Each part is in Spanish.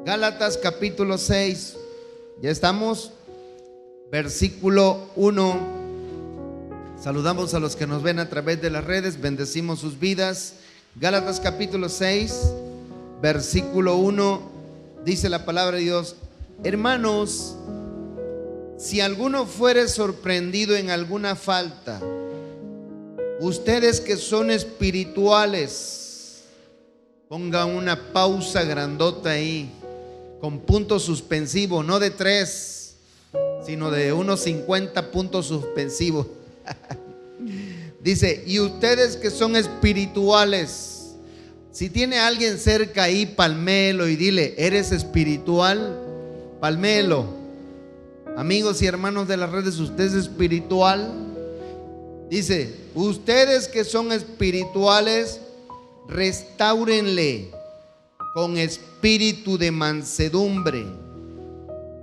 Gálatas capítulo 6, ya estamos, versículo 1. Saludamos a los que nos ven a través de las redes, bendecimos sus vidas. Gálatas capítulo 6, versículo 1, dice la palabra de Dios: hermanos, si alguno fuere sorprendido en alguna falta, ustedes que son espirituales, pongan una pausa grandota ahí, con punto suspensivo, no de 3, sino de unos 50 puntos suspensivos. Dice, y ustedes que son espirituales, si tiene alguien cerca ahí, palmelo y dile, ¿eres espiritual? Palmelo. Amigos y hermanos de las redes, ¿usted es espiritual? Dice, ustedes que son espirituales, restáurenle con espíritu de mansedumbre,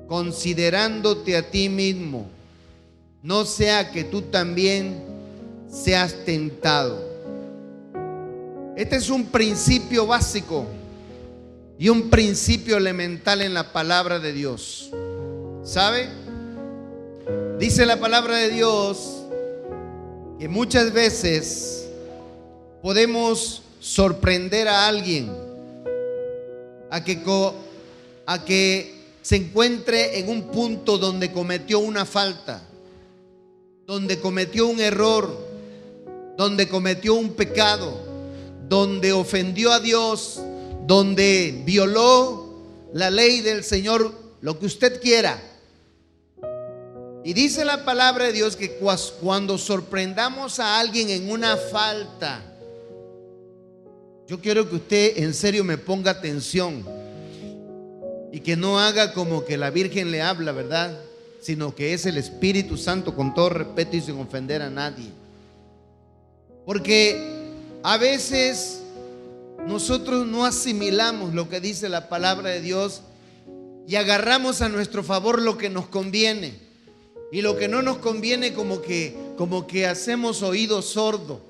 considerándote a ti mismo, no sea que tú también seas tentado. Este es un principio básico y un principio elemental en la palabra de Dios. ¿Sabe? Dice la palabra de Dios que muchas veces podemos sorprender a alguien a que se encuentre en un punto donde cometió una falta, donde cometió un error, donde cometió un pecado, donde ofendió a Dios, donde violó la ley del Señor, lo que usted quiera. Y dice la palabra de Dios que cuando sorprendamos a alguien en una falta, Yo quiero que usted en serio me ponga atención y que no haga como que la Virgen le habla, ¿verdad? Sino que es el Espíritu Santo, con todo respeto y sin ofender a nadie. Porque a veces nosotros no asimilamos lo que dice la palabra de Dios y agarramos a nuestro favor lo que nos conviene, y lo que no nos conviene como que hacemos oído sordo.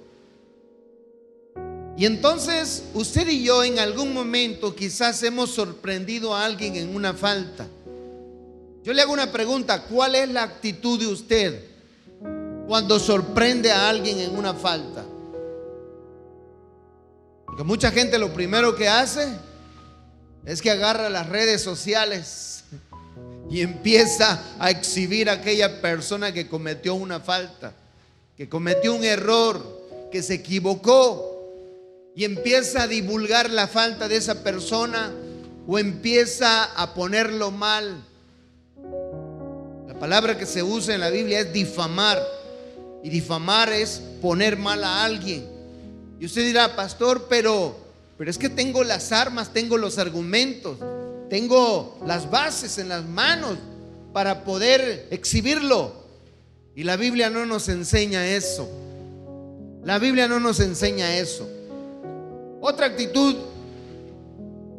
Y entonces usted y yo en algún momento quizás hemos sorprendido a alguien en una falta. Yo le hago una pregunta: ¿cuál es la actitud de usted cuando sorprende a alguien en una falta? Porque mucha gente lo primero que hace es que agarra las redes sociales y empieza a exhibir a aquella persona que cometió una falta, que cometió un error, que se equivocó, y empieza a divulgar la falta de esa persona o empieza a ponerlo mal. La palabra que se usa en la Biblia es difamar, y difamar es poner mal a alguien. Y usted dirá: pastor, pero es que tengo las armas, tengo los argumentos, tengo las bases en las manos para poder exhibirlo. Y la Biblia no nos enseña eso. La Biblia no nos enseña eso. Otra actitud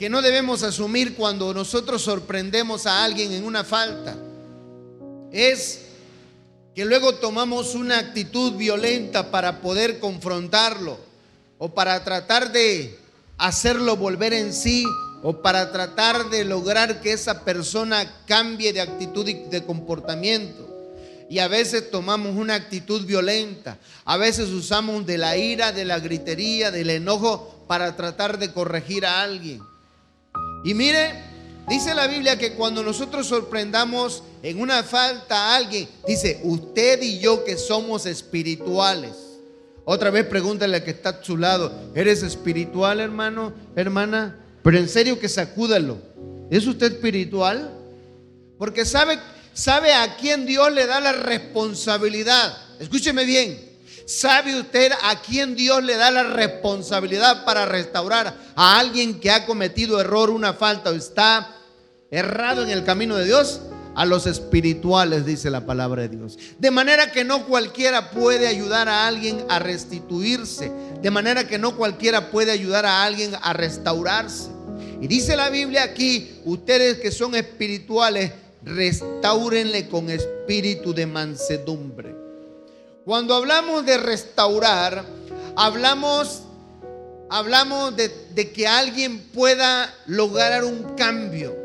que no debemos asumir cuando nosotros sorprendemos a alguien en una falta es que luego tomamos una actitud violenta para poder confrontarlo, o para tratar de hacerlo volver en sí, o para tratar de lograr que esa persona cambie de actitud y de comportamiento. Y a veces tomamos una actitud violenta, a veces usamos de la ira, de la gritería, del enojo para tratar de corregir a alguien. Y mire, dice la Biblia que cuando nosotros sorprendamos en una falta a alguien, dice: usted y yo que somos espirituales. Otra vez pregúntale al que está a su lado: ¿eres espiritual, hermano, hermana? Pero en serio, que sacúdalo. ¿Es usted espiritual? Porque sabe a quién Dios le da la responsabilidad. Escúcheme bien. ¿Sabe usted a quién Dios le da la responsabilidad para restaurar a alguien que ha cometido error, una falta, o está errado en el camino de Dios? A los espirituales, dice la palabra de Dios. De manera que no cualquiera puede ayudar a alguien a restituirse. De manera que no cualquiera puede ayudar a alguien a restaurarse. Y dice la Biblia aquí: ustedes que son espirituales, restáurenle con espíritu de mansedumbre. Cuando hablamos de restaurar, hablamos de que alguien pueda lograr un cambio.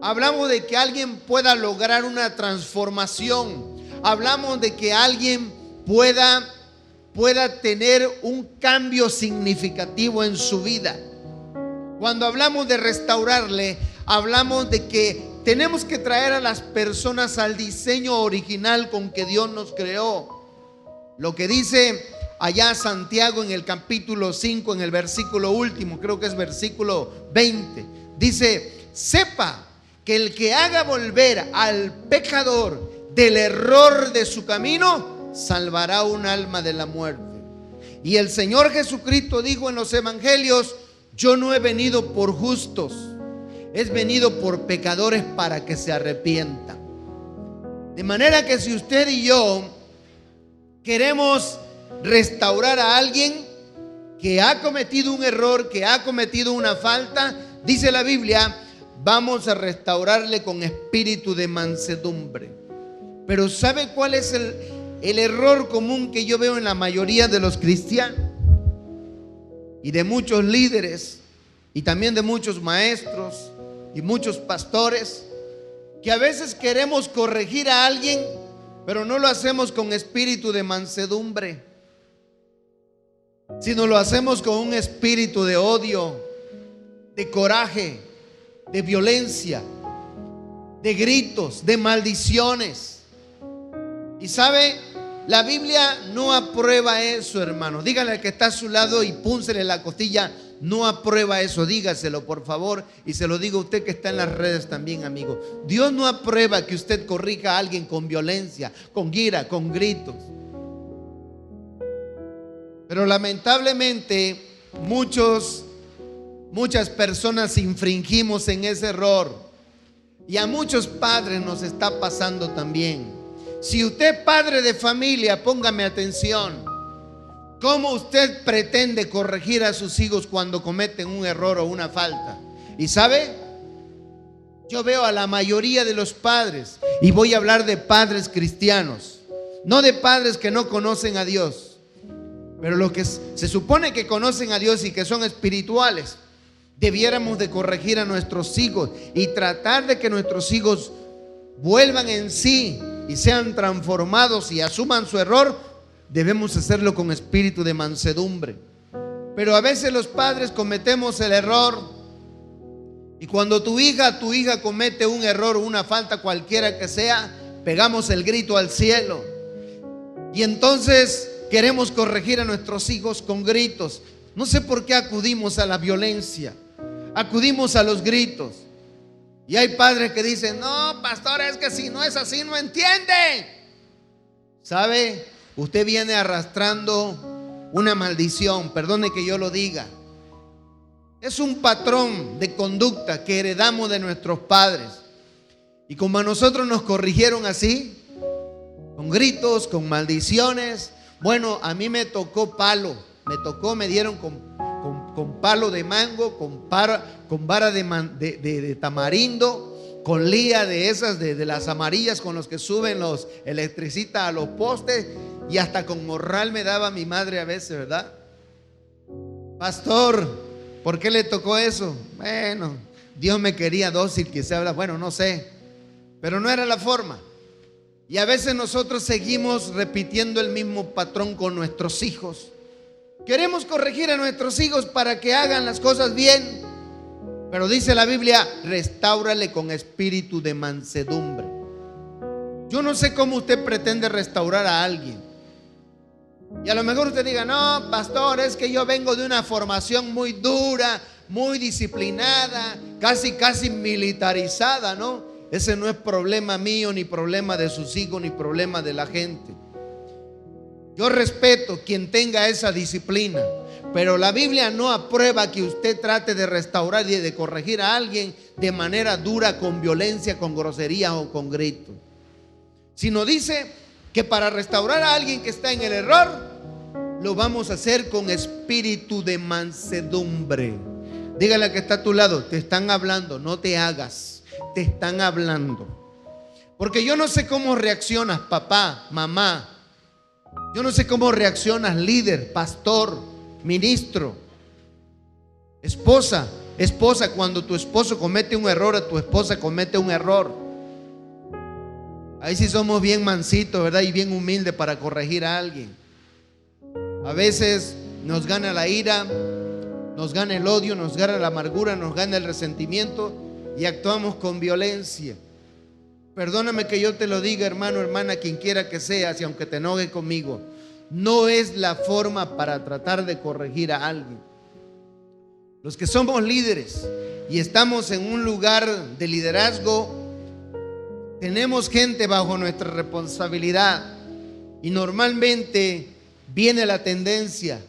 Hablamos de que alguien pueda lograr una transformación. Hablamos de que alguien pueda tener un cambio significativo en su vida. Cuando hablamos de restaurarle, hablamos de que tenemos que traer a las personas al diseño original con que Dios nos creó. Lo que dice allá Santiago en el capítulo 5, en el versículo último, creo que es versículo 20, dice: sepa que el que haga volver al pecador del error de su camino, salvará un alma de la muerte. Y el Señor Jesucristo dijo en los evangelios: yo no he venido por justos, he venido por pecadores para que se arrepientan. De manera que si usted y yo queremos restaurar a alguien que ha cometido un error, que ha cometido una falta, dice la Biblia, vamos a restaurarle con espíritu de mansedumbre. Pero ¿sabe cuál es el error común que yo veo en la mayoría de los cristianos y de muchos líderes y también de muchos maestros y muchos pastores? Que a veces queremos corregir a alguien, pero no lo hacemos con espíritu de mansedumbre, sino lo hacemos con un espíritu de odio, de coraje, de violencia, de gritos, de maldiciones. Y sabe, la Biblia no aprueba eso, hermano. Dígale al que está a su lado y púnsele la costilla: no aprueba eso. Dígaselo, por favor. Y se lo digo a usted que está en las redes también, amigo. Dios no aprueba que usted corrija a alguien con violencia, con ira, con gritos. Pero lamentablemente muchas personas infringimos en ese error. Y a muchos padres nos está pasando también. Si usted es padre de familia, póngame atención. ¿Cómo usted pretende corregir a sus hijos cuando cometen un error o una falta? ¿Y sabe? Yo veo a la mayoría de los padres, y voy a hablar de padres cristianos, no de padres que no conocen a Dios, pero los que se supone que conocen a Dios y que son espirituales. Debiéramos de corregir a nuestros hijos y tratar de que nuestros hijos vuelvan en sí y sean transformados y asuman su error. Debemos hacerlo con espíritu de mansedumbre. Pero a veces los padres cometemos el error, y cuando tu hija comete un error o una falta cualquiera que sea, pegamos el grito al cielo. Y entonces queremos corregir a nuestros hijos con gritos. No sé por qué acudimos a la violencia, acudimos a los gritos. Y hay padres que dicen: no, pastor, es que si no es así no entiende. ¿Sabe? Usted viene arrastrando una maldición, perdone que yo lo diga. Es un patrón de conducta que heredamos de nuestros padres. Y como a nosotros nos corrigieron así, con gritos, con maldiciones. Bueno, a mí me tocó palo, me dieron con palo de mango, con vara de tamarindo, con lía de esas, de las amarillas con los que suben los electricistas a los postes, y hasta con morral me daba mi madre a veces, ¿verdad? Pastor, ¿por qué le tocó eso? Bueno, Dios me quería dócil, quizá habla, bueno, no sé, pero no era la forma. Y a veces nosotros seguimos repitiendo el mismo patrón con nuestros hijos. Queremos corregir a nuestros hijos para que hagan las cosas bien, pero dice la Biblia: restáurale con espíritu de mansedumbre. Yo no sé cómo usted pretende restaurar a alguien. Y a lo mejor usted diga: no, pastor, es que yo vengo de una formación muy dura, muy disciplinada, casi militarizada, ¿no? Ese no es problema mío, ni problema de sus hijos, ni problema de la gente. Yo respeto quien tenga esa disciplina, pero la Biblia no aprueba que usted trate de restaurar y de corregir a alguien de manera dura, con violencia, con grosería o con grito. Sino dice que para restaurar a alguien que está en el error, lo vamos a hacer con espíritu de mansedumbre. Dígale al que está a tu lado: te están hablando, no te hagas. Te están hablando. Porque yo no sé cómo reaccionas, papá, mamá. Yo no sé cómo reaccionas, líder, pastor, ministro, esposa, cuando tu esposo comete un error, o tu esposa comete un error. Ahí sí somos bien mansitos, ¿verdad? Y bien humildes para corregir a alguien. A veces nos gana la ira, nos gana el odio, nos gana la amargura, nos gana el resentimiento, y actuamos con violencia. Perdóname que yo te lo diga, hermano, hermana, quien quiera que seas, y aunque te enoje conmigo, no es la forma para tratar de corregir a alguien. Los que somos líderes y estamos en un lugar de liderazgo, tenemos gente bajo nuestra responsabilidad, y normalmente viene la tendencia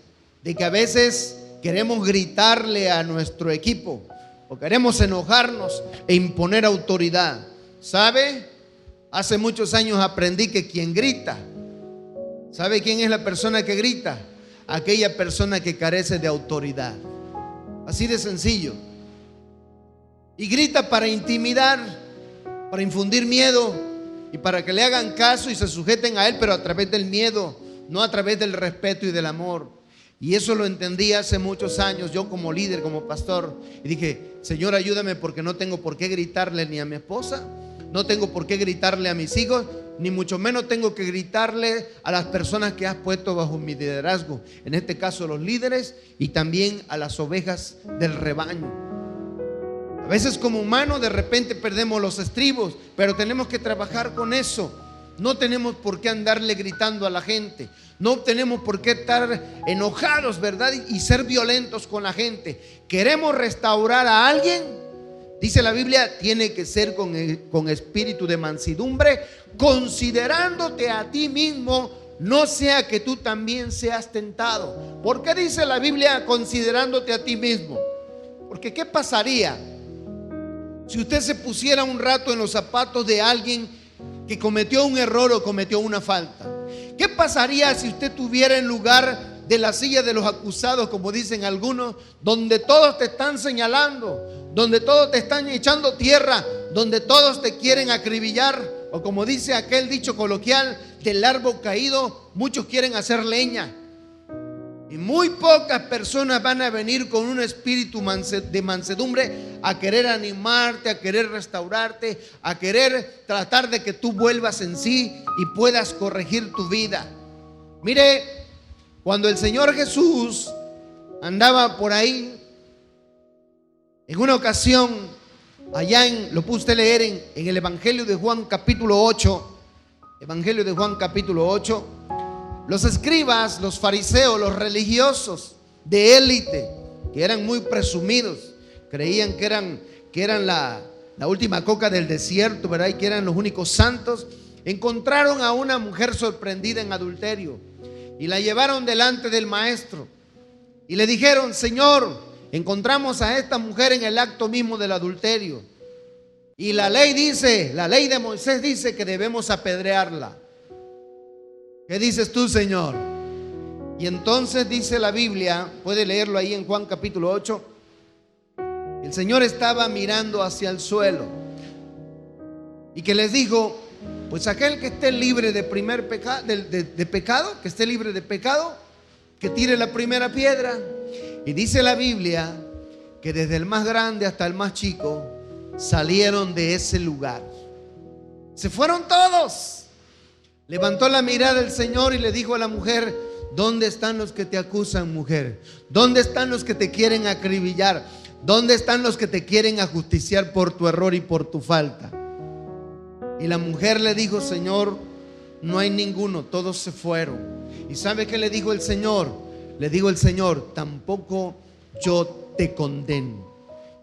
de que a veces queremos gritarle a nuestro equipo, o queremos enojarnos e imponer autoridad. ¿Sabe? Hace muchos años aprendí que quien grita, ¿sabe quién es la persona que grita? Aquella persona que carece de autoridad. Así de sencillo. Y grita para intimidar, para infundir miedo, y para que le hagan caso y se sujeten a él, pero a través del miedo, no a través del respeto y del amor. Y eso lo entendí hace muchos años, yo como líder, como pastor. Y dije: Señor, ayúdame, porque no tengo por qué gritarle ni a mi esposa, no tengo por qué gritarle a mis hijos, ni mucho menos tengo que gritarle a las personas que has puesto bajo mi liderazgo. En este caso, los líderes, y también a las ovejas del rebaño. A veces como humanos de repente perdemos los estribos, pero tenemos que trabajar con eso. No tenemos por qué andarle gritando a la gente. No tenemos por qué estar enojados, ¿verdad? Y ser violentos con la gente. ¿Queremos restaurar a alguien? Dice la Biblia, tiene que ser con espíritu de mansedumbre, considerándote a ti mismo no sea que tú también seas tentado. ¿Por qué dice la Biblia considerándote a ti mismo? Porque ¿qué pasaría si usted se pusiera un rato en los zapatos de alguien que cometió un error o cometió una falta? ¿Qué pasaría si usted tuviera en lugar de la silla de los acusados, como dicen algunos, donde todos te están señalando, donde todos te están echando tierra, donde todos te quieren acribillar, o como dice aquel dicho coloquial, del árbol caído muchos quieren hacer leña? Y muy pocas personas van a venir con un espíritu de mansedumbre a querer animarte, a querer restaurarte, a querer tratar de que tú vuelvas en sí y puedas corregir tu vida. Mire, cuando el Señor Jesús andaba por ahí, en una ocasión, lo puede usted leer en el Evangelio de Juan capítulo 8, Evangelio de Juan capítulo 8, los escribas, los fariseos, los religiosos de élite, que eran muy presumidos, creían que eran la última coca del desierto, ¿verdad? Y que eran los únicos santos, encontraron a una mujer sorprendida en adulterio y la llevaron delante del maestro y le dijeron: Señor, encontramos a esta mujer en el acto mismo del adulterio y la ley de Moisés dice que debemos apedrearla. ¿Qué dices tú, Señor? Y entonces dice la Biblia, puede leerlo ahí en Juan capítulo 8, el Señor estaba mirando hacia el suelo y que les dijo: pues aquel que esté libre de pecado, que esté libre de pecado, que tire la primera piedra. Y dice la Biblia que desde el más grande hasta el más chico salieron de ese lugar. Se fueron todos. Levantó la mirada el Señor y le dijo a la mujer: ¿dónde están los que te acusan, mujer? ¿Dónde están los que te quieren acribillar? ¿Dónde están los que te quieren ajusticiar por tu error y por tu falta? Y la mujer le dijo: Señor, no hay ninguno, todos se fueron. ¿Y sabe qué le dijo el Señor? Le dijo el Señor: tampoco yo te condeno.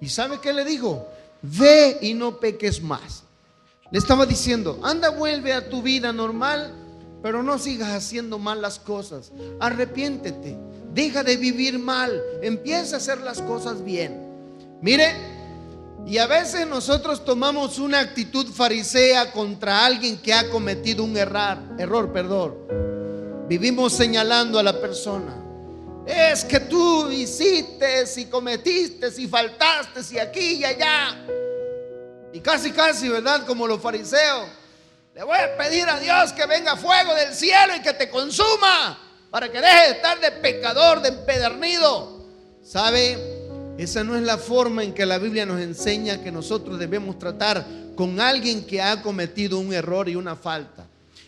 ¿Y sabe qué le dijo? Ve y no peques más. Le estaba diciendo: anda, vuelve a tu vida normal, pero no sigas haciendo mal las cosas. Arrepiéntete, deja de vivir mal, empieza a hacer las cosas bien. Mire, y a veces nosotros tomamos una actitud farisea contra alguien que ha cometido un error. Vivimos señalando a la persona: es que tú hiciste y cometiste y faltaste y aquí y allá. Y casi, ¿verdad? Como los fariseos: le voy a pedir a Dios que venga fuego del cielo y que te consuma para que dejes de estar de pecador, de empedernido. ¿Sabe? Esa no es la forma en que la Biblia nos enseña que nosotros debemos tratar con alguien que ha cometido un error y una falta.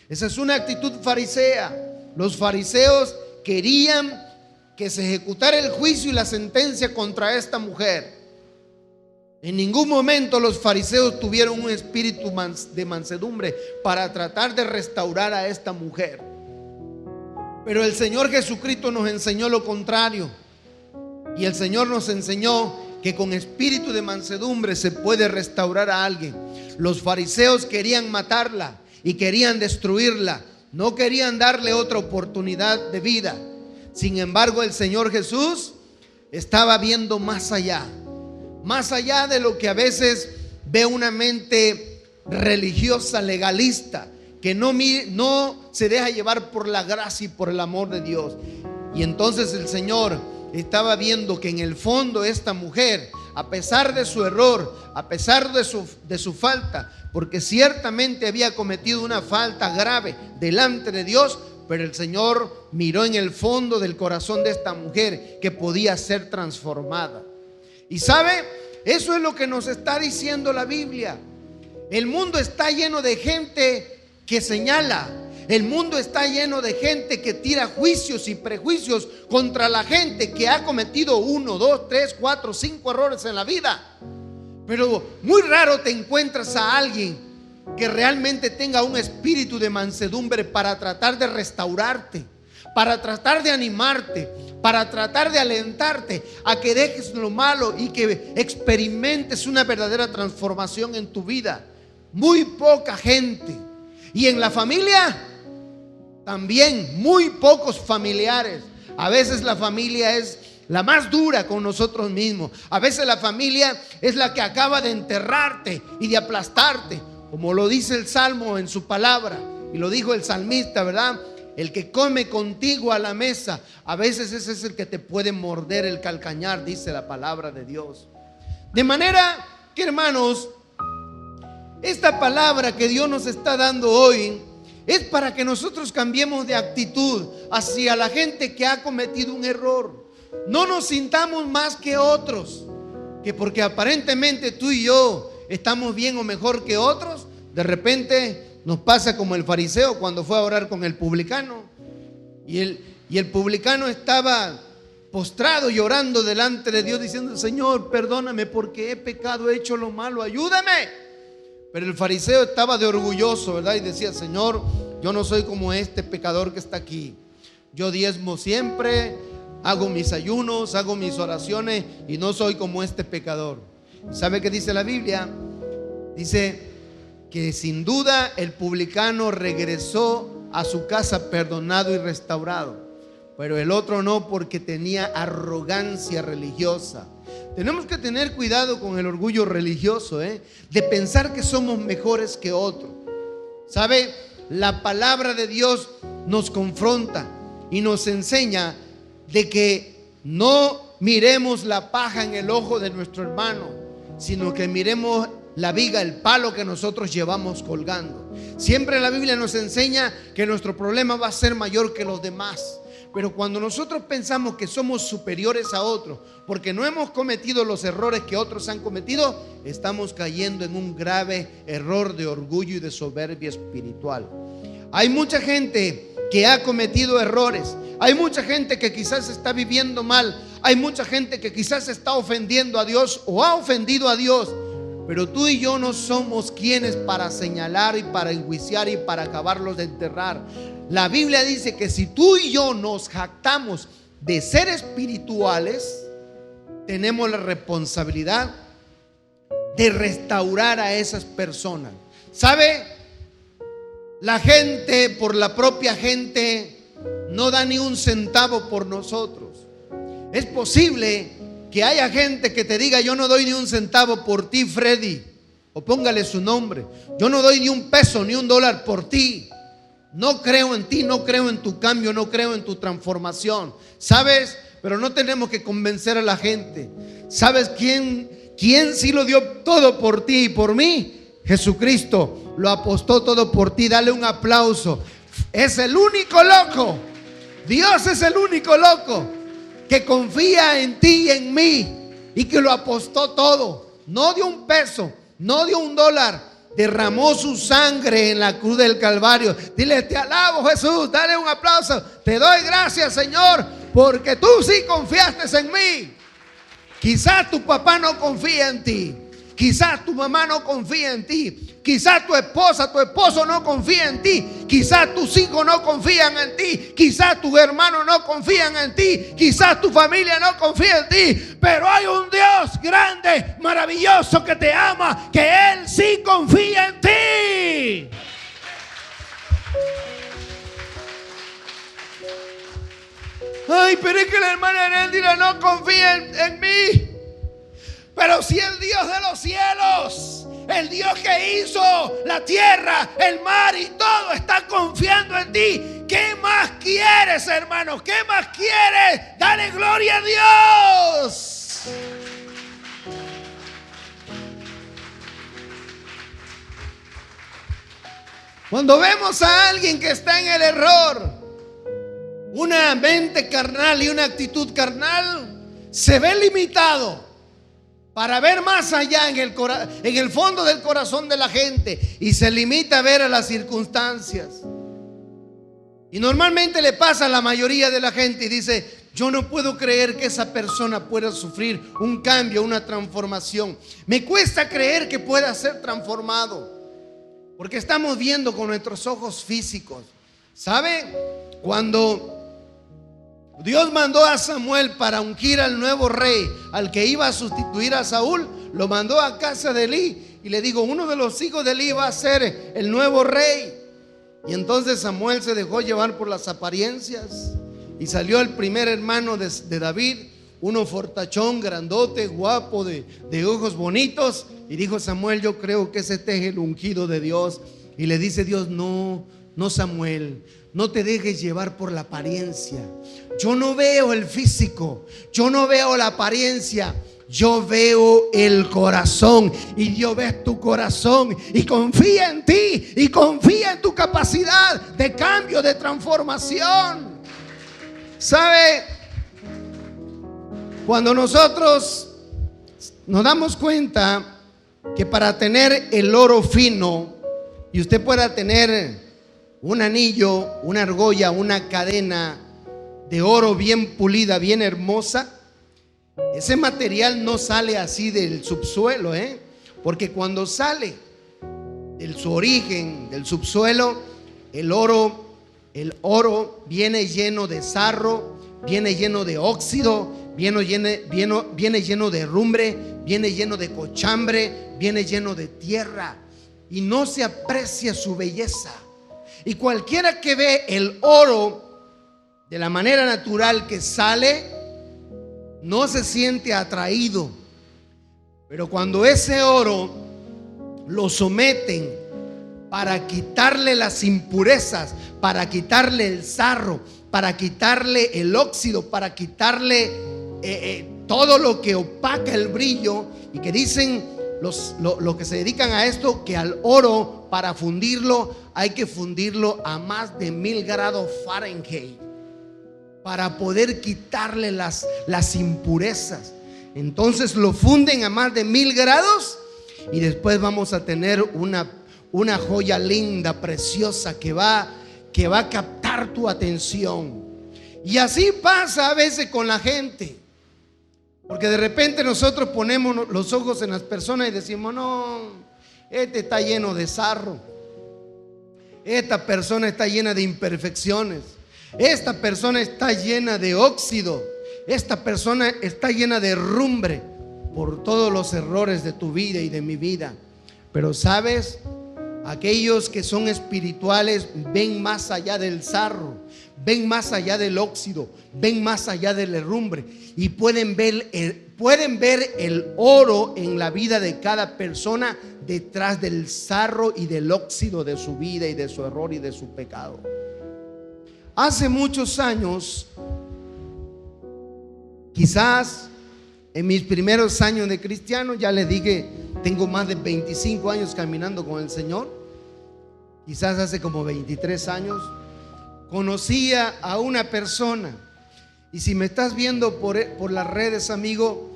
Esa es una actitud farisea. Los fariseos querían que se ejecutara el juicio y la sentencia contra esta mujer. En ningún momento los fariseos tuvieron un espíritu de mansedumbre para tratar de restaurar a esta mujer. Pero el Señor Jesucristo nos enseñó lo contrario. Y el Señor nos enseñó que con espíritu de mansedumbre se puede restaurar a alguien. Los fariseos querían matarla y querían destruirla. No querían darle otra oportunidad de vida. Sin embargo, el Señor Jesús estaba viendo más allá de lo que a veces ve una mente religiosa, legalista, que no se deja llevar por la gracia y por el amor de Dios. Y entonces el Señor estaba viendo que en el fondo esta mujer, a pesar de su error, a pesar de su falta, porque ciertamente había cometido una falta grave delante de Dios, pero el Señor miró en el fondo del corazón de esta mujer que podía ser transformada. Y sabe, eso es lo que nos está diciendo la Biblia. El mundo está lleno de gente que señala. El mundo está lleno de gente que tira juicios y prejuicios contra la gente que ha cometido 1, 2, 3, 4, 5 errores en la vida. Pero muy raro te encuentras a alguien que realmente tenga un espíritu de mansedumbre para tratar de restaurarte, para tratar de animarte, para tratar de alentarte a que dejes lo malo y que experimentes una verdadera transformación en tu vida. Muy poca gente. Y en la familia también muy pocos familiares. A veces la familia es la más dura con nosotros mismos. A veces la familia es la que acaba de enterrarte y de aplastarte, como lo dice el Salmo en su palabra, y lo dijo el salmista, ¿verdad? El que come contigo a la mesa, a veces ese es el que te puede morder el calcañar, dice la palabra de Dios. De manera que, hermanos, esta palabra que Dios nos está dando hoy es para que nosotros cambiemos de actitud hacia la gente que ha cometido un error. No nos sintamos más que otros, que porque aparentemente tú y yo estamos bien o mejor que otros, de repente nos pasa como el fariseo cuando fue a orar con el publicano. Y el publicano estaba postrado llorando delante de Dios diciendo: Señor, perdóname porque he pecado, he hecho lo malo, ayúdame. Pero el fariseo estaba de orgulloso, ¿verdad? Y decía: Señor, yo no soy como este pecador que está aquí. Yo diezmo siempre, hago mis ayunos, hago mis oraciones y no soy como este pecador. ¿Sabe qué dice la Biblia? Dice que sin duda el publicano regresó a su casa perdonado y restaurado, pero el otro no, porque tenía arrogancia religiosa. Tenemos que tener cuidado con el orgullo religioso, de pensar que somos mejores que otros. ¿Sabe? La palabra de Dios nos confronta y nos enseña de que no miremos la paja en el ojo de nuestro hermano, sino que miremos la viga, el palo que nosotros llevamos colgando. Siempre la Biblia nos enseña que nuestro problema va a ser mayor que los demás. Pero cuando nosotros pensamos que somos superiores a otros porque no hemos cometido los errores que otros han cometido, estamos cayendo en un grave error de orgullo y de soberbia espiritual. Hay mucha gente que ha cometido errores. Hay mucha gente que quizás está viviendo mal. Hay mucha gente que quizás está ofendiendo a Dios o ha ofendido a Dios. Pero tú y yo no somos quienes para señalar y para enjuiciar y para acabarlos de enterrar. La Biblia dice que si tú y yo nos jactamos de ser espirituales, tenemos la responsabilidad de restaurar a esas personas. ¿Sabe? La gente, por la propia gente, no da ni un centavo por nosotros. Es posible que haya gente que te diga: yo no doy ni un centavo por ti, Freddy, o póngale su nombre. Yo no doy ni un peso ni un dólar por ti. No creo en ti, no creo en tu cambio, no creo en tu transformación. ¿Sabes? Pero no tenemos que convencer a la gente. ¿Sabes quién sí lo dio todo por ti y por mí? Jesucristo lo apostó todo por ti. Dale un aplauso. Es el único loco. Dios es el único loco que confía en ti y en mí y que lo apostó todo. No dio un peso, no dio un dólar. Derramó su sangre en la cruz del Calvario. Dile: te alabo, Jesús. Dale un aplauso. Te doy gracias, Señor, porque tú sí confiaste en mí. Quizás tu papá no confía en ti. Quizás tu mamá no confía en ti. Quizás tu esposa, tu esposo no confía en ti. Quizás tus hijos no confían en ti. Quizás tus hermanos no confían en ti. Quizás tu familia no confía en ti. Pero hay un Dios grande, maravilloso, que te ama, que Él sí confía en ti. Ay, pero es que la hermana Heréndira no confía en mí. Pero si el Dios de los cielos, el Dios que hizo la tierra, el mar y todo, está confiando en ti, ¿qué más quieres, hermanos? ¿Qué más quieres? Dale gloria a Dios. Cuando vemos a alguien que está en el error, una mente carnal y una actitud carnal, se ve limitado para ver más allá en el fondo del corazón de la gente, y se limita a ver a las circunstancias. Y normalmente le pasa a la mayoría de la gente y dice: yo no puedo creer que esa persona pueda sufrir un cambio, una transformación. Me cuesta creer que pueda ser transformado, porque estamos viendo con nuestros ojos físicos. ¿Sabe? Cuando Dios mandó a Samuel para ungir al nuevo rey, al que iba a sustituir a Saúl, lo mandó a casa de Elí y le dijo: uno de los hijos de Elí va a ser el nuevo rey. Y entonces Samuel se dejó llevar por las apariencias y salió el primer hermano de David, uno fortachón, grandote, guapo, de ojos bonitos. Y dijo Samuel: yo creo que ese es el ungido de Dios. Y le dice Dios: no, no, Samuel, no te dejes llevar por la apariencia. Yo no veo el físico, yo no veo la apariencia, yo veo el corazón. Y Dios ve tu corazón y confía en ti y confía en tu capacidad de cambio, de transformación. ¿Sabe? Cuando nosotros nos damos cuenta que para tener el oro fino, y usted pueda tener un anillo, una argolla, una cadena de oro bien pulida, bien hermosa, ese material no sale así del subsuelo, porque cuando sale de su origen, del subsuelo, el oro viene lleno de sarro, viene lleno de óxido, viene lleno de herrumbre, viene lleno de cochambre, viene lleno de tierra, y no se aprecia su belleza. Y cualquiera que ve el oro de la manera natural que sale, no se siente atraído. Pero cuando ese oro lo someten para quitarle las impurezas, para quitarle el sarro, para quitarle el óxido, para quitarle todo lo que opaca el brillo, y que dicen los que se dedican a esto, que al oro, para fundirlo, hay que fundirlo a más de 1000 grados Fahrenheit para poder quitarle las impurezas. Entonces lo funden a más de 1000 grados y después vamos a tener una joya linda, preciosa, que va a captar tu atención. Y así pasa a veces con la gente, porque de repente nosotros ponemos los ojos en las personas y decimos: no, este está lleno de sarro, esta persona está llena de imperfecciones, esta persona está llena de óxido, esta persona está llena de herrumbre, por todos los errores de tu vida y de mi vida. Pero ¿sabes? Aquellos que son espirituales ven más allá del sarro, ven más allá del óxido, ven más allá del herrumbre, y pueden ver el oro en la vida de cada persona detrás del sarro y del óxido de su vida y de su error y de su pecado. Hace muchos años, quizás en mis primeros años de cristiano, ya les dije, tengo más de 25 años caminando con el Señor. Quizás hace como 23 años conocía a una persona, y si me estás viendo por las redes, amigo,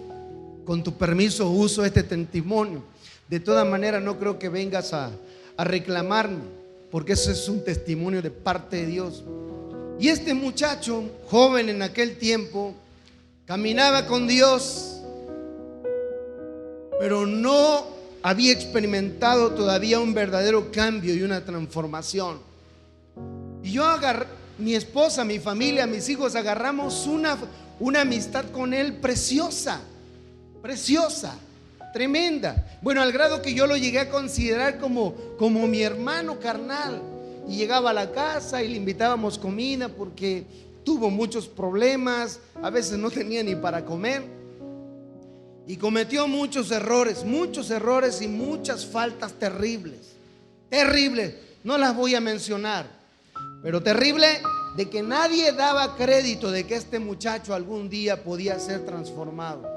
con tu permiso uso este testimonio. De todas maneras, no creo que vengas a reclamarme, porque eso es un testimonio de parte de Dios. Y este muchacho, joven en aquel tiempo, caminaba con Dios, pero no había experimentado todavía un verdadero cambio y una transformación. Y yo mi esposa, mi familia, mis hijos, agarramos una amistad con él preciosa, tremenda. Bueno, al grado que yo lo llegué a considerar como mi hermano carnal. Y llegaba a la casa y le invitábamos comida, porque tuvo muchos problemas, a veces no tenía ni para comer, y cometió muchos errores y muchas faltas terribles, no las voy a mencionar, pero terrible, de que nadie daba crédito de que este muchacho algún día podía ser transformado.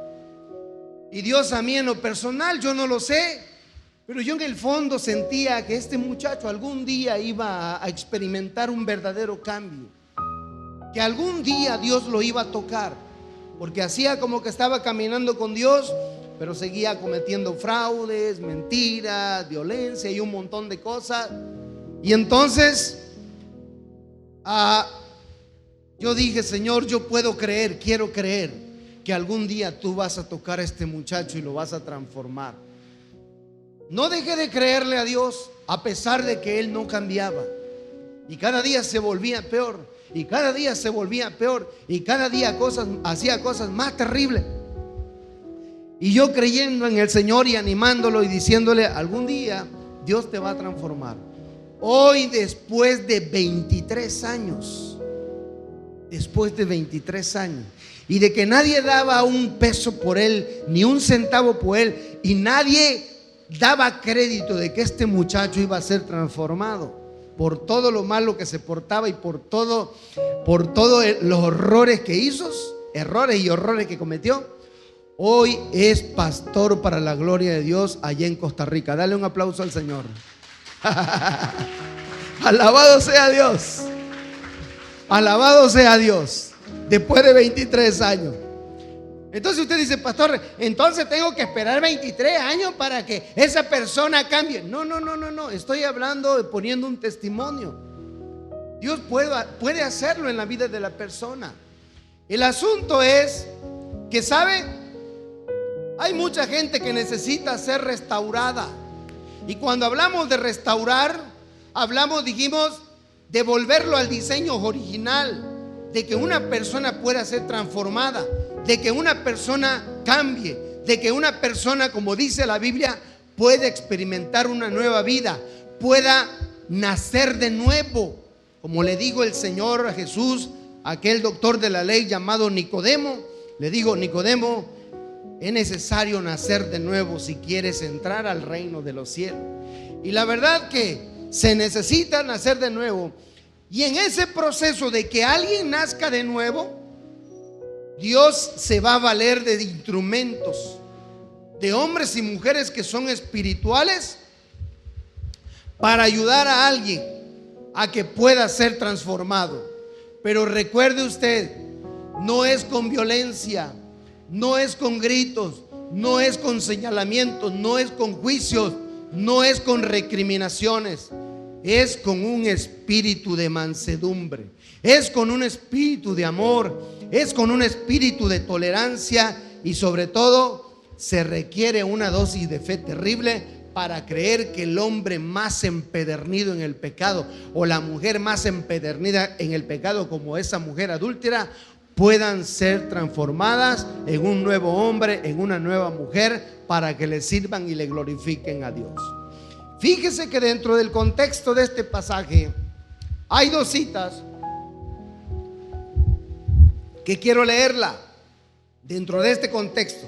Y Dios, a mí en lo personal, yo no lo sé, pero yo en el fondo sentía que este muchacho algún día iba a experimentar un verdadero cambio, que algún día Dios lo iba a tocar, porque hacía como que estaba caminando con Dios, pero seguía cometiendo fraudes, mentiras, violencia y un montón de cosas. Y entonces yo dije: Señor, yo puedo creer, quiero creer que algún día tú vas a tocar a este muchacho y lo vas a transformar. No dejé de creerle a Dios, a pesar de que él no cambiaba, y cada día se volvía peor, y cada día se volvía peor, y cada día hacía cosas más terribles. Y yo creyendo en el Señor y animándolo y diciéndole: algún día Dios te va a transformar. Hoy, después de 23 años, y de que nadie daba un peso por él, ni un centavo por él, y nadie daba crédito de que este muchacho iba a ser transformado por todo lo malo que se portaba y por todo los horrores que hizo, errores y horrores que cometió. Hoy es pastor para la gloria de Dios allá en Costa Rica. Dale un aplauso al Señor. Alabado sea Dios. Alabado sea Dios. Después de 23 años. Entonces usted dice, pastor, entonces tengo que esperar 23 años para que esa persona cambie. No. Estoy hablando, poniendo un testimonio. Dios puede hacerlo en la vida de la persona. El asunto es que, ¿sabe? Hay mucha gente que necesita ser restaurada. Y cuando hablamos de restaurar, dijimos, devolverlo al diseño original, de que una persona pueda ser transformada, de que una persona cambie, de que una persona, como dice la Biblia, pueda experimentar una nueva vida, pueda nacer de nuevo. Como le digo el Señor Jesús a aquel doctor de la ley llamado Nicodemo, le digo, Nicodemo, es necesario nacer de nuevo si quieres entrar al reino de los cielos. Y la verdad que se necesita nacer de nuevo. Y en ese proceso de que alguien nazca de nuevo, Dios se va a valer de instrumentos, de hombres y mujeres que son espirituales, para ayudar a alguien a que pueda ser transformado. Pero recuerde usted, no es con violencia, no es con gritos, no es con señalamientos, no es con juicios, no es con recriminaciones. Es con un espíritu de mansedumbre, es con un espíritu de amor, es con un espíritu de tolerancia, y sobre todo se requiere una dosis de fe terrible para creer que el hombre más empedernido en el pecado o la mujer más empedernida en el pecado, como esa mujer adúltera, puedan ser transformadas en un nuevo hombre, en una nueva mujer, para que le sirvan y le glorifiquen a Dios. Fíjese que dentro del contexto de este pasaje hay dos citas que quiero leerla dentro de este contexto.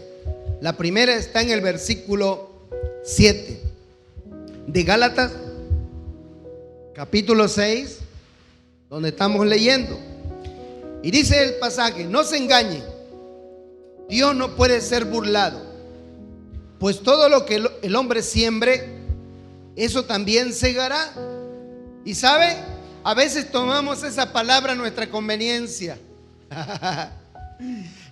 La primera está en el versículo 7 de Gálatas, capítulo 6, donde estamos leyendo. Y dice el pasaje: no se engañen, Dios no puede ser burlado, pues todo lo que el hombre siembre, eso también segará. Y sabe, a veces tomamos esa palabra a nuestra conveniencia.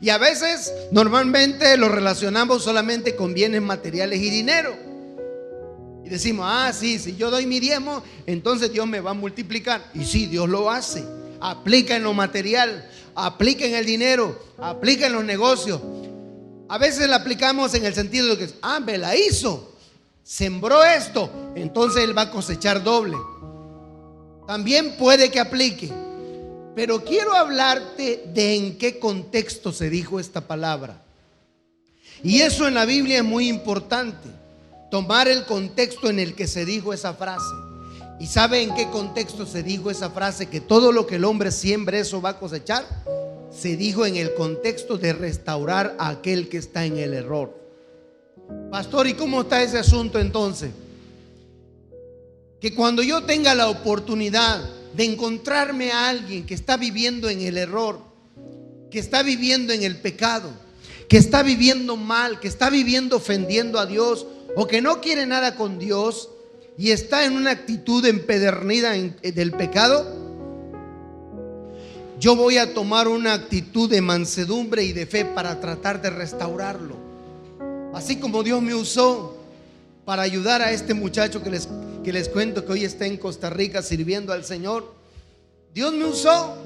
Y a veces normalmente lo relacionamos solamente con bienes materiales y dinero. Y decimos, sí, si yo doy mi diezmo, entonces Dios me va a multiplicar. Y sí, Dios lo hace. Aplica en lo material, aplica en el dinero, aplica en los negocios. A veces la aplicamos en el sentido de que, me la hizo, sembró esto, entonces él va a cosechar doble. También puede que aplique, pero quiero hablarte de en qué contexto se dijo esta palabra. Y eso en la Biblia es muy importante, tomar el contexto en el que se dijo esa frase. ¿Y sabe en qué contexto se dijo esa frase? Que todo lo que el hombre siembre, eso va a cosechar. Se dijo en el contexto de restaurar a aquel que está en el error. Pastor, ¿y cómo está ese asunto entonces? Que cuando yo tenga la oportunidad de encontrarme a alguien que está viviendo en el error, que está viviendo en el pecado, que está viviendo mal, que está viviendo ofendiendo a Dios, o que no quiere nada con Dios y está en una actitud empedernida del pecado, yo voy a tomar una actitud de mansedumbre y de fe para tratar de restaurarlo. Así como Dios me usó para ayudar a este muchacho que les cuento que hoy está en Costa Rica sirviendo al Señor. Dios me usó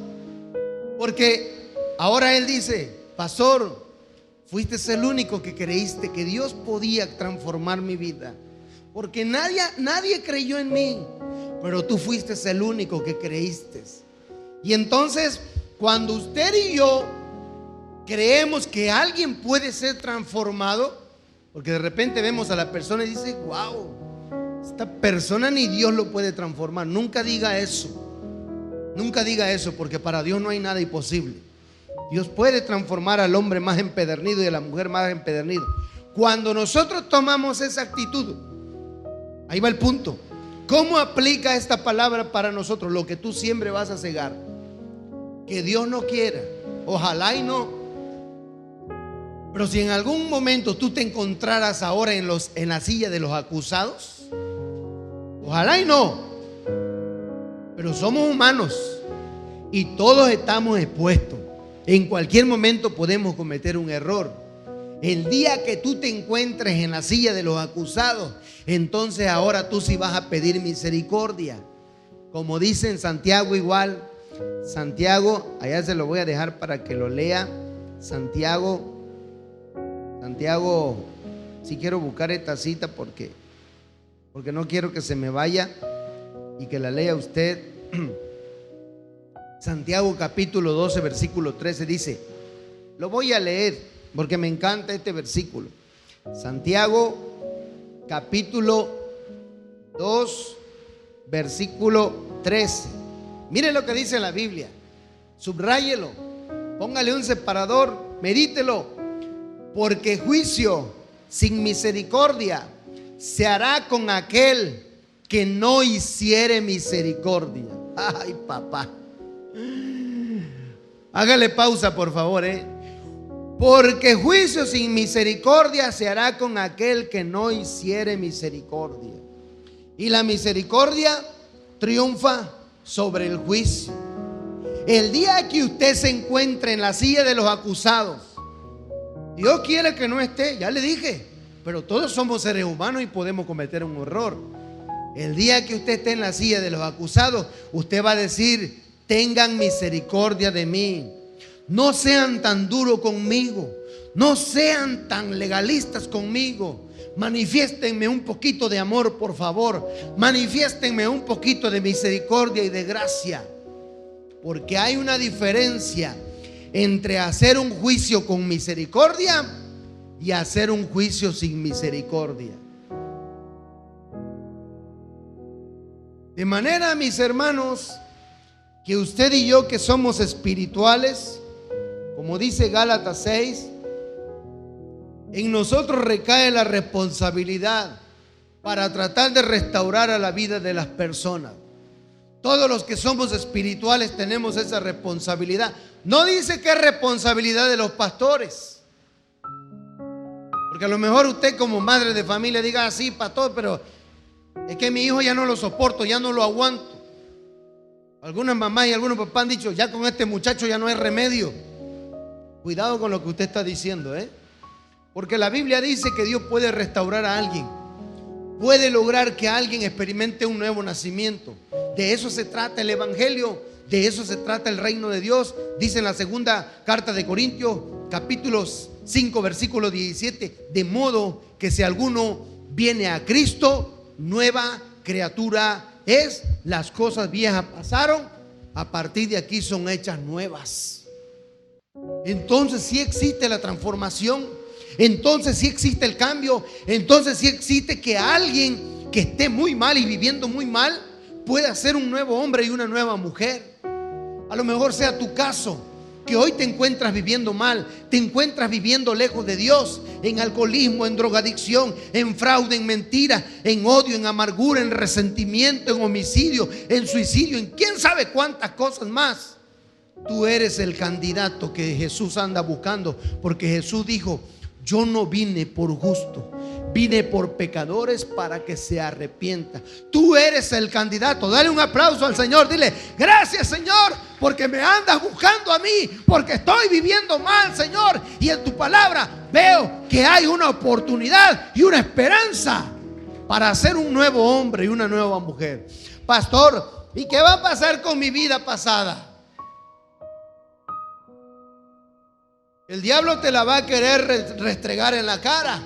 porque ahora él dice: pastor, fuiste el único que creíste que Dios podía transformar mi vida, porque nadie creyó en mí, pero tú fuiste el único que creíste. Y entonces, cuando usted y yo creemos que alguien puede ser transformado, porque de repente vemos a la persona y dice: wow, esta persona ni Dios lo puede transformar. Nunca diga eso. Nunca diga eso, porque para Dios no hay nada imposible. Dios puede transformar al hombre más empedernido y a la mujer más empedernida. Cuando nosotros tomamos esa actitud, ahí va el punto. ¿Cómo aplica esta palabra para nosotros? Lo que tú siempre vas a cegar. Que Dios no quiera, ojalá y no. Pero si en algún momento tú te encontraras ahora en la silla de los acusados, ojalá y no. Pero somos humanos y todos estamos expuestos. En cualquier momento podemos cometer un error. El día que tú te encuentres en la silla de los acusados, entonces ahora tú sí vas a pedir misericordia. Como dice en Santiago igual. Santiago, allá se lo voy a dejar para que lo lea. Santiago, si quiero buscar esta cita porque no quiero que se me vaya y que la lea usted. Santiago capítulo 12 versículo 13 dice, lo voy a leer porque me encanta este versículo. Santiago capítulo 2 versículo 13. Mire lo que dice la Biblia. Subráyelo, póngale un separador, medítelo. Porque juicio sin misericordia se hará con aquel que no hiciere misericordia. Ay, papá. Hágale pausa, por favor, Porque juicio sin misericordia se hará con aquel que no hiciere misericordia. Y la misericordia triunfa sobre el juicio. El día que usted se encuentre en la silla de los acusados, Dios quiere que no esté, ya le dije, pero todos somos seres humanos y podemos cometer un error. El día que usted esté en la silla de los acusados, usted va a decir, tengan misericordia de mí, no sean tan duros conmigo, no sean tan legalistas conmigo, manifiéstenme un poquito de amor, por favor, manifiéstenme un poquito de misericordia y de gracia. Porque hay una diferencia entre hacer un juicio con misericordia y hacer un juicio sin misericordia. De manera, mis hermanos, que usted y yo, que somos espirituales, como dice Gálatas 6, en nosotros recae la responsabilidad para tratar de restaurar a la vida de las personas. Todos los que somos espirituales tenemos esa responsabilidad. No dice que es responsabilidad de los pastores, porque a lo mejor usted como madre de familia diga así, pastor, pero es que mi hijo ya no lo soporto, ya no lo aguanto. Algunas mamás y algunos papás han dicho, ya con este muchacho ya no hay remedio. Cuidado con lo que usted está diciendo, porque la Biblia dice que Dios puede restaurar a alguien, puede lograr que alguien experimente un nuevo nacimiento. De eso se trata el evangelio, de eso se trata el reino de Dios. Dice en la segunda carta de Corintios, capítulo 5, versículo 17, de modo que si alguno viene a Cristo, nueva criatura es, las cosas viejas pasaron, a partir de aquí son hechas nuevas. Entonces sí existe la transformación, entonces sí existe el cambio, entonces sí existe que alguien que esté muy mal y viviendo muy mal pueda ser un nuevo hombre y una nueva mujer. A lo mejor sea tu caso, que hoy te encuentras viviendo mal, te encuentras viviendo lejos de Dios, en alcoholismo, en drogadicción, en fraude, en mentira, en odio, en amargura, en resentimiento, en homicidio, en suicidio, en quién sabe cuántas cosas más. Tú eres el candidato que Jesús anda buscando, porque Jesús dijo, yo no vine por justo, vine por pecadores para que se arrepientan. Tú eres el candidato. Dale un aplauso al Señor. Dile, gracias, Señor, porque me andas buscando a mí, porque estoy viviendo mal, Señor, y en tu palabra veo que hay una oportunidad y una esperanza para ser un nuevo hombre y una nueva mujer. Pastor, ¿y qué va a pasar con mi vida pasada? El diablo te la va a querer restregar en la cara.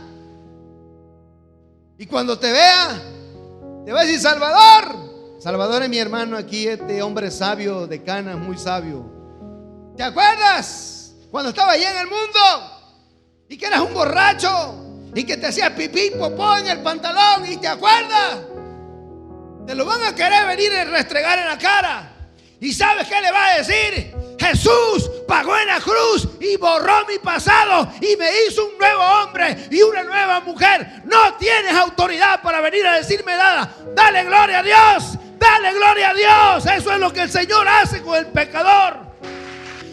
Y cuando te vea, te va a decir, Salvador es mi hermano aquí, este hombre sabio de Cana, muy sabio. ¿Te acuerdas cuando estaba allá en el mundo? Y que eras un borracho y que te hacías pipí, popó en el pantalón. ¿Y te acuerdas? Te lo van a querer venir a restregar en la cara. ¿Y sabes qué le va a decir? Jesús pagó en la cruz y borró mi pasado y me hizo un nuevo hombre y una nueva mujer. No tienes autoridad para venir a decirme nada. Dale gloria a Dios. Dale gloria a Dios. Eso es lo que el Señor hace con el pecador.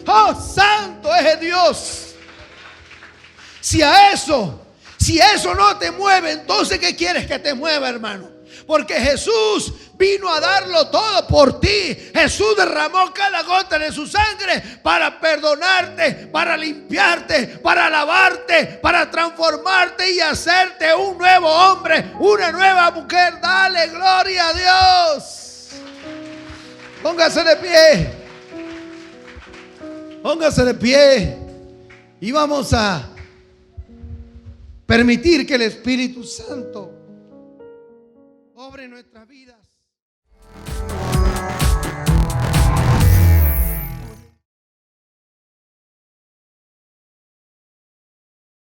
Oh, santo es Dios. Si eso no te mueve, entonces ¿qué quieres que te mueva, hermano? Porque Jesús vino a darlo todo por ti. Jesús derramó cada gota de su sangre para perdonarte, para limpiarte, para lavarte, para transformarte y hacerte un nuevo hombre, una nueva mujer. Dale gloria a Dios. Póngase de pie. Póngase de pie. Y vamos a permitir que el Espíritu Santo obre en nuestras vidas.